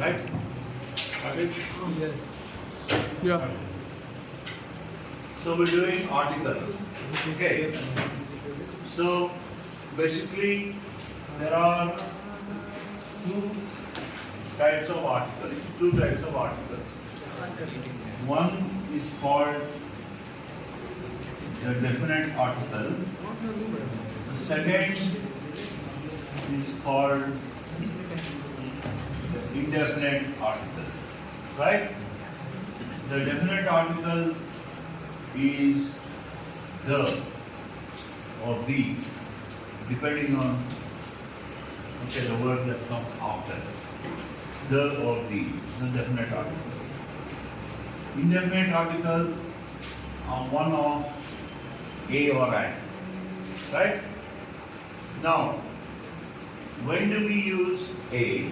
Right? Okay? Yeah. So we're doing articles. Okay. So basically there are two types of articles. One is called the definite article. The second is called indefinite articles. Right? The definite article is the or the, depending on the word that comes after. The or the is the definite article. Indefinite article are one of a or an. Right? Now, when do we use a?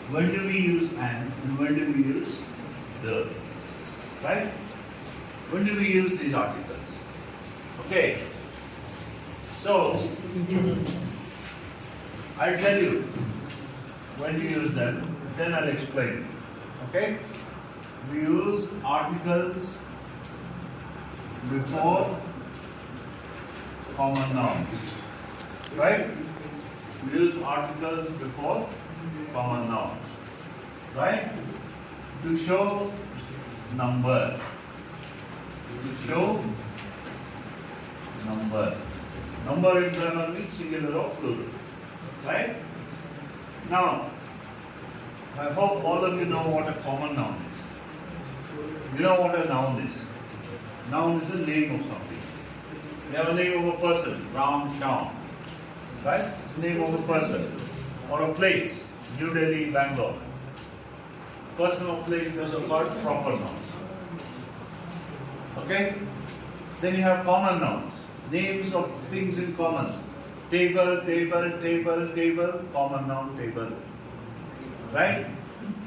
When do we use an? And when do we use the? Right? When do we use these articles? Okay. So, I'll tell you when to use them, then I'll explain. Okay? We use articles before common nouns. Right? We use articles before common nouns. Right? To show number. To show number. Number in grammar means singular or plural. Right? Now, I hope all of you know what a common noun is. You know what a noun is. Noun is a name of something. You have a name of a person, Ram Shyam. Right? It's the name of a person. Or a place, New Delhi, Bangalore. Person or place, those are called proper nouns. Okay? Then you have common nouns. Names of things in common. Table, common noun, table. Right?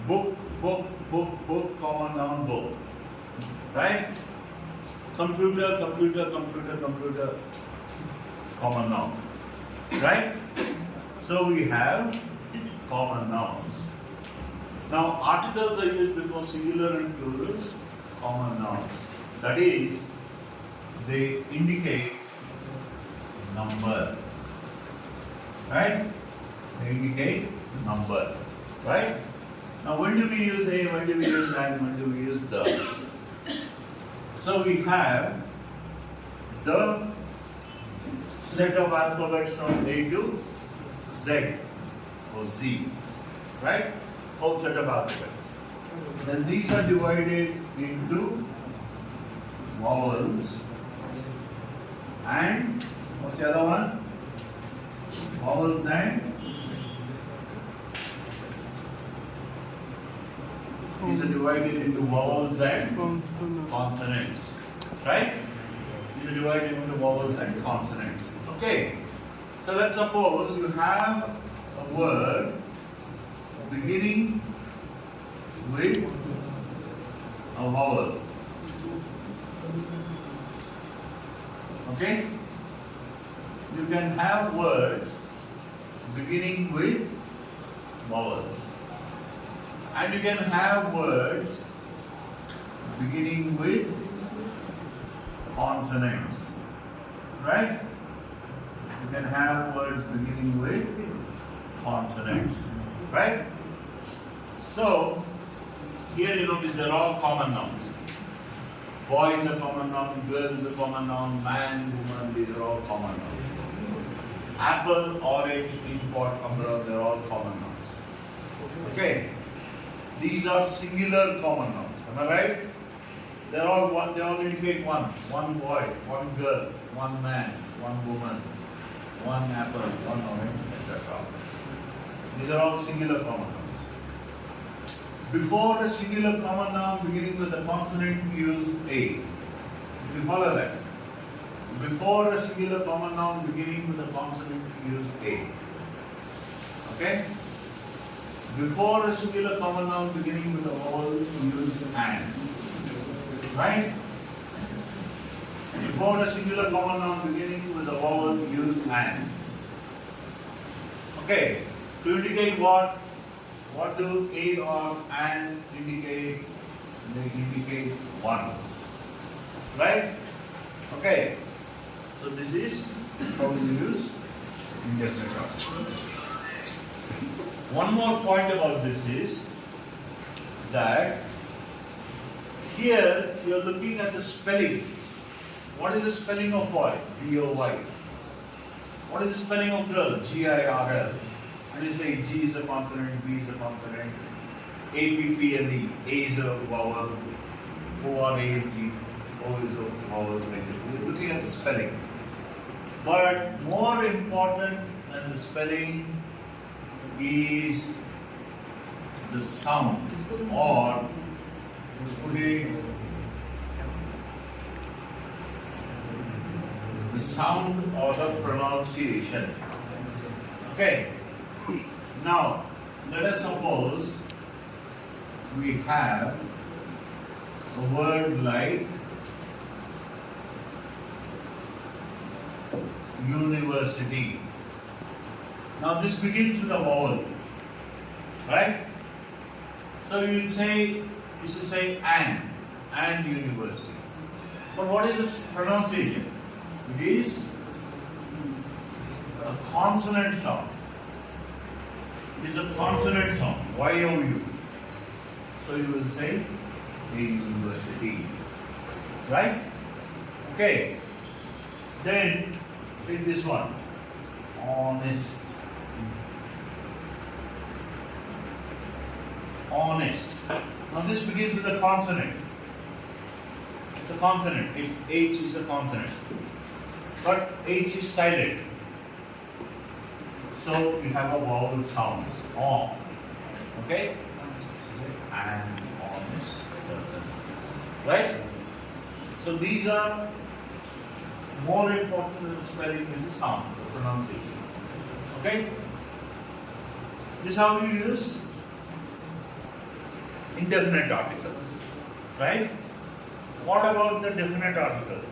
Book, common noun, book. Right? Computer, common noun. Right? So we have common nouns. Now articles are used before singular and plurals, common nouns. That is, they indicate number. Right? They indicate number. Right? Now when do we use a, when do we use and, when do we use the? So we have the set of alphabets from A to Z or Z. Right? Whole set of alphabets. Then these are divided into vowels and what's the other one? Vowels and these are divided into vowels and consonants. Right? These are divided into vowels and consonants. Okay. So let's suppose you have a word beginning with a vowel. Okay? You can have words beginning with vowels. And you can have words beginning with consonants. Right? You can have words beginning with consonants. Right? So, here these are all common nouns. Boy is a common noun, girl is a common noun, man, woman, these are all common nouns. Apple, orange, import, umbrella, they're all common nouns. Okay? These are singular common nouns. Am I right? They're all one, they all indicate one. One boy, one girl, one man, one woman, one apple, one orange, etc. These are all singular common nouns. Before a singular common noun beginning with a consonant, use a. You follow that? Before a singular common noun beginning with a consonant, use a. Okay? Before a singular common noun beginning with a vowel, use an. Right? Before a singular common noun beginning with a vowel, use an. Okay. To indicate what? What do a or an indicate? They indicate one. Right? Okay. So this is how we use indefinite article. One more point about this is that here you are looking at the spelling. What is the spelling of boy? B-O-Y. What is the spelling of girl? G-I-R-L. And you say G is a consonant, B is a consonant, A-P-P-L-E. A is a vowel, O-R-A-N-G, O is a vowel. We're looking at the spelling. But more important than the spelling is the sound, or the sound or the pronunciation. Okay. Now, let us suppose we have a word like university. Now, this begins with a vowel, right? So you should say and university. But what is this pronunciation? It is a consonant sound. It is a consonant sound, Y-O-U. So you will say a university, right? Okay. Then take this one, honest. Honest. Now this begins with a consonant. It's a consonant. H is a consonant. But H is silent. So you have a vowel sound. On. Okay? An honest person. Right? So these are more important than the spelling is the sound, the pronunciation. Okay? This is how you use indefinite articles. Right? What about the definite article?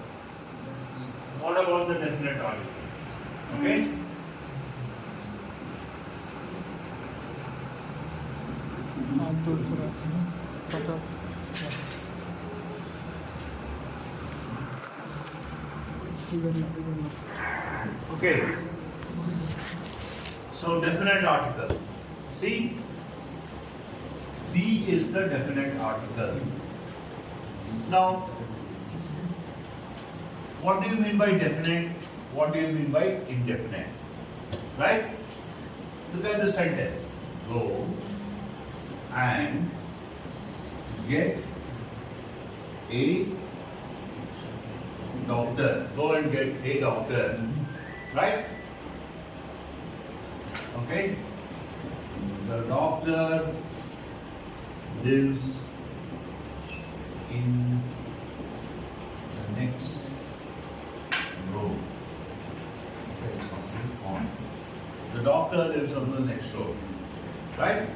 What about the definite article? Okay? Okay. So definite article. See? D is the definite article. Now, what do you mean by definite? What do you mean by indefinite? Right? Look at the sentence. Go and get a doctor. Go and get a doctor. Right? Okay? The doctor lives in the next room. Okay, something on. The doctor lives on the next room. Right?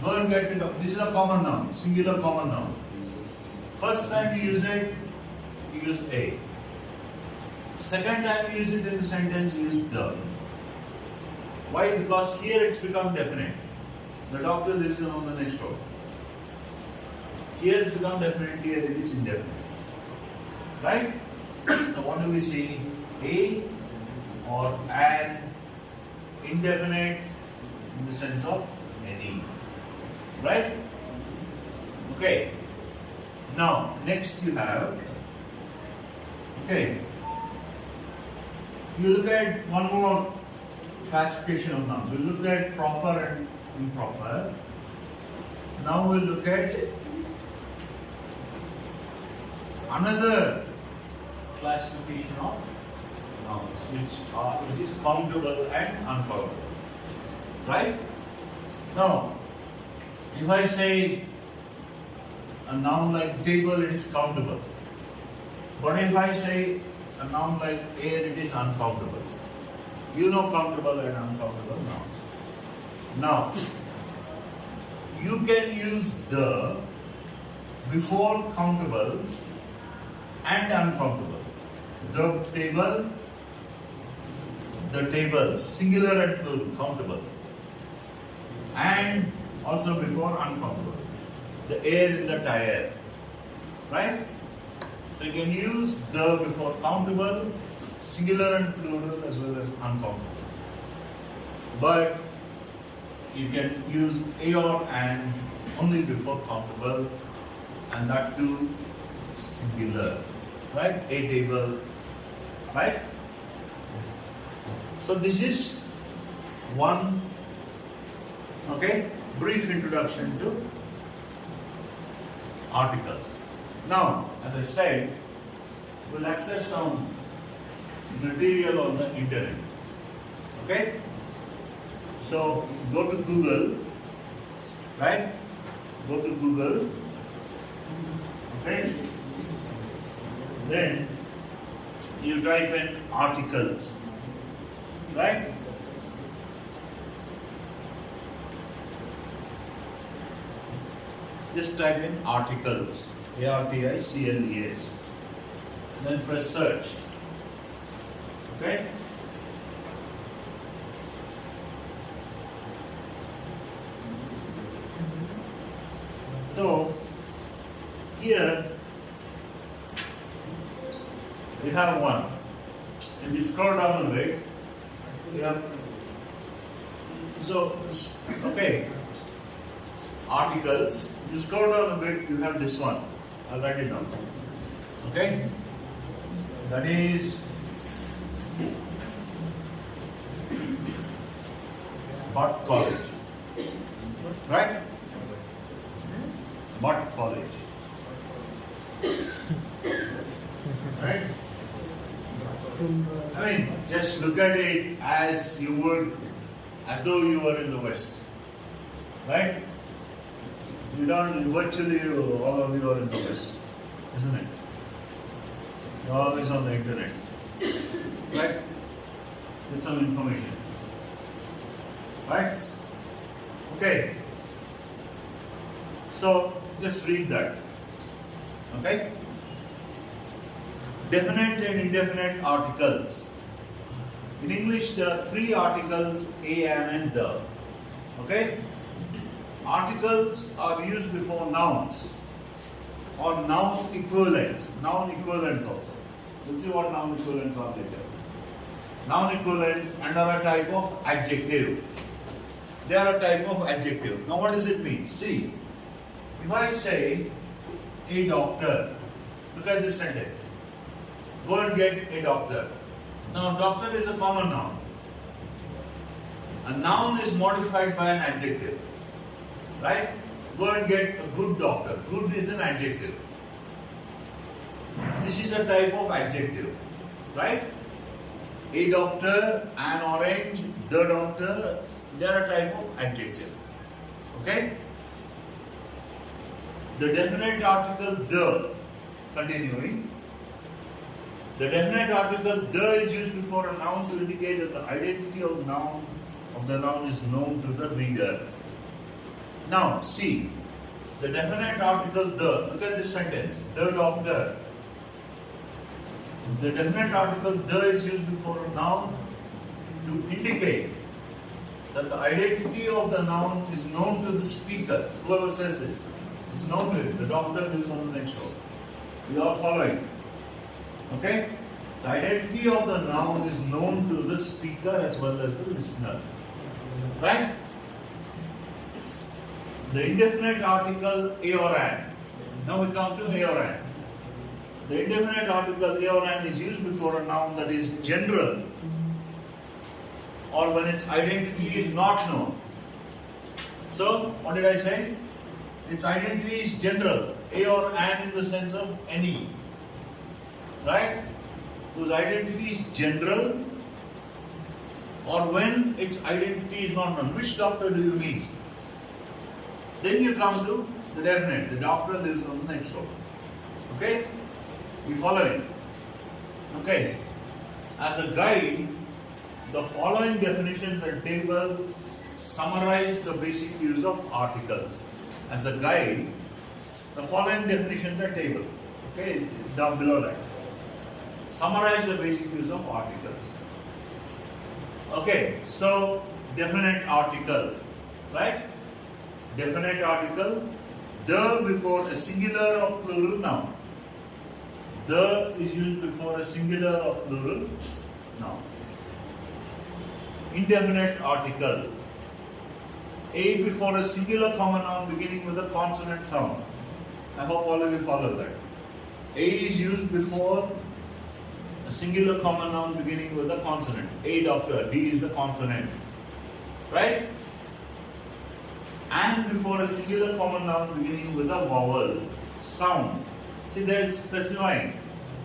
Go and get it. This is a common noun, singular common noun. First time you use it, you use a. Second time you use it in the sentence, you use the. Why? Because here it's become definite. The doctor lives on the next row. Here it's become definite, here it is indefinite. Right? So what do we say? A or an, indefinite in the sense of any. Right? Okay. Now, next you have, okay, you look at one more classification of nouns. We looked at proper and improper. Now we'll look at another classification of nouns, which is countable and uncountable. Right? Now, if I say a noun like table, it is countable. But if I say a noun like air, it is uncountable. You know countable and uncountable nouns. Now, you can use the before countable and uncountable. The table, the tables, singular and plural, countable. and also before uncountable. The air in the tire, right? So you can use the before countable, singular and plural as well as uncountable. But you can use a or an only before countable, and that too singular, right? A table, right? So this is one, okay, brief introduction to articles. Now, as I said, we'll access some material on the internet. Okay? So go to Google, right? Go to Google, okay? Then you type in articles, right? Just type in articles, ARTICLES, then press search, okay? So here we have one. If we scroll down a bit, we have okay, articles. You scroll down a bit, you have this one. I'll write it down. Okay? That is Butt College. Right? Butt College. Right? I mean, just look at it as you would, as though you were in the West. Right? You don't, virtually all of you are in the West, isn't it? You're always on the internet. Right? Get some information. Right? Okay. So, just read that. Okay? Definite and indefinite articles. In English, there are three articles, a, an, and the. Okay? Articles are used before nouns or noun equivalents. Noun equivalents also. We'll see what noun equivalents are later. Noun equivalents and are a type of adjective. They are a type of adjective. Now what does it mean? See, if I say a doctor, look at this sentence. Go and get a doctor. Now doctor is a common noun. A noun is modified by an adjective. Right? Go and get a good doctor. Good is an adjective. This is a type of adjective. Right? A doctor, an orange, the doctor, they are a type of adjective. Okay? The definite article the, continuing. The definite article the is used before a noun to indicate that the identity of the noun is known to the reader. Now, see, the definite article the, look at this sentence, the doctor. The definite article the is used before a noun to indicate that the identity of the noun is known to the speaker. Whoever says this, it's known to him. The doctor lives on the next door. You are following. Okay? The identity of the noun is known to the speaker as well as the listener. Right? The indefinite article a or an. Now we come to a or an. The indefinite article a or an is used before a noun that is general or when its identity is not known. So, what did I say? Its identity is general. A or an in the sense of any. Right? Whose identity is general or when its identity is not known. Which doctor do you mean? Then you come to the definite. The doctor lives on the next door. Okay? You following? Okay. As a guide, the following definitions and table summarize the basic use of articles. As a guide, the following definitions are table. Okay? Down below that. Summarize the basic use of articles. Okay, so definite article. right? Definite article, the before a singular or plural noun. The is used before a singular or plural noun. Indefinite article, a before a singular common noun beginning with a consonant sound. I hope all of you follow that. A is used before a singular common noun beginning with a consonant. A doctor, D is the consonant. Right? And before a singular common noun beginning with a vowel sound. See, there is specifying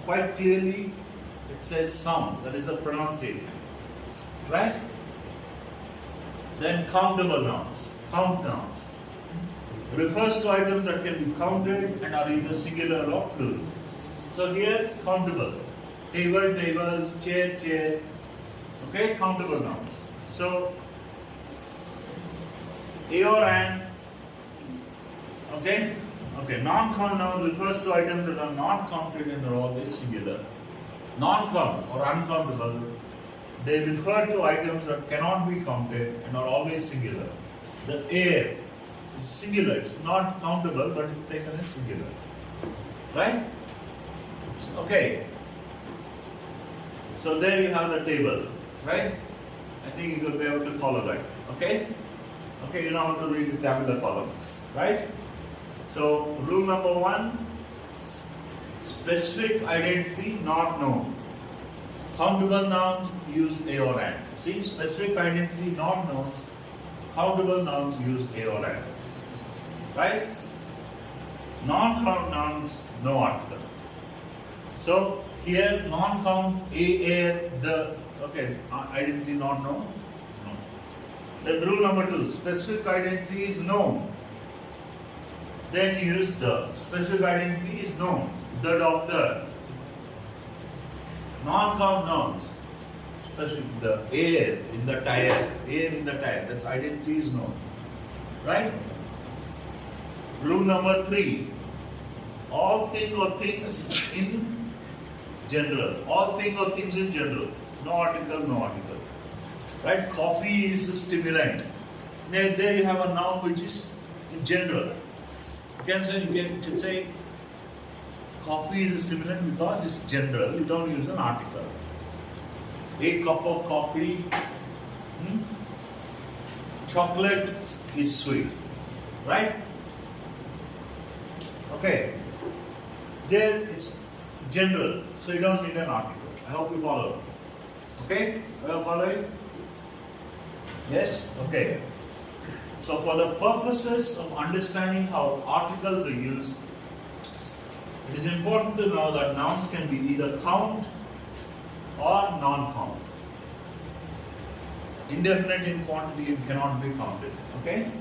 quite clearly. It says sound, that is a pronunciation. Right? Then countable nouns, count nouns. Refers to items that can be counted and are either singular or plural. So here, countable. Table, tables, chair, chairs. Okay, countable nouns. So, a or an. Okay? Okay, non-count nouns refers to items that are not counted and are always singular. Non-count or uncountable, they refer to items that cannot be counted and are always singular. The air is singular, it's not countable, but it's taken as singular. Right? Okay. So there you have the table, right? I think you will be able to follow that. Okay? Okay, you know how to read the tabular columns, right? So rule number 1, specific identity not known. Countable nouns use a or an. See, specific identity not known. Countable nouns use a or an. Right? Non-count nouns, no article. So here, non-count, a, the, okay, identity not known. No. Then rule number 2, specific identity is known. Then use the. Specific identity is known. The doctor. Non-count nouns. Specific, the air in the tire. Air in the tire. That's identity is known. Right? Rule number 3. All thing or things in general. All thing or things in general. No article, no article. Right? Coffee is a stimulant. There you have a noun which is in general. You can say coffee is a stimulant because it's general. You don't use an article. A cup of coffee. Chocolate is sweet. Right? Okay. There it's general, so you don't need an article. I hope you follow. Okay? Well, following? Yes? Okay. So for the purposes of understanding how articles are used, it is important to know that nouns can be either count or non-count. Indefinite in quantity, it cannot be counted. Okay?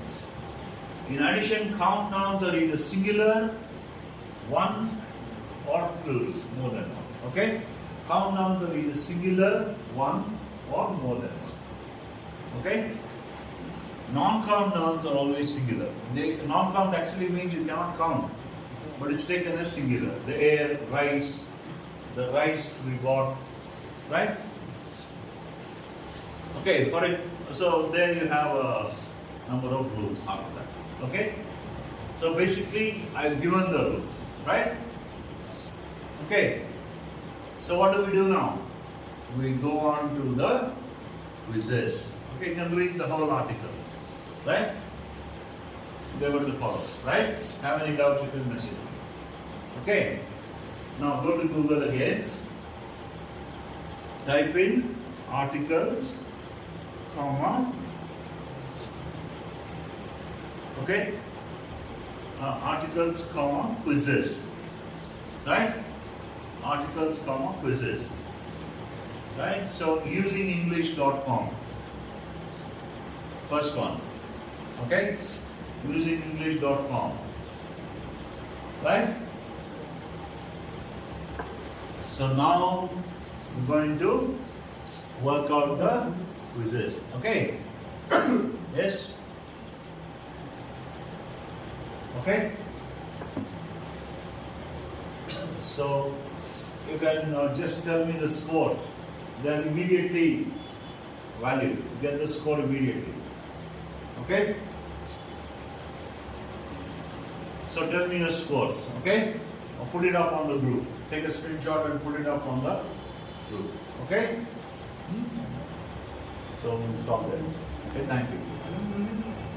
In addition, count nouns are either singular, one, or plural, more than one. Okay? Count nouns are either singular, one, or more than one. Okay? Non-count nouns are always singular. Non-count actually means you cannot count, but it's taken as singular. The air, rice, the rice we got, right? Okay, so there you have a number of rules after that. Okay? So basically, I've given the rules, right? Okay. So what do we do now? We go on to the quizzes. Okay, you can read the whole article. Right? Be able to follow. Right? Have any doubts, you can message me. Okay. Now go to Google again. Type in articles, comma. Okay? Articles, comma, quizzes. Right? Articles, comma, quizzes. Right? So usingenglish.com. First one. Okay? Usingenglish.com. Right? So now we're going to work out the quizzes. Okay? Yes? Okay? So you can just tell me the scores. They are immediately valued. You get the score immediately. Okay? So tell me your scores, okay? Or put it up on the group. Take a screenshot and put it up on the group, okay? So we'll stop there. Okay, thank you.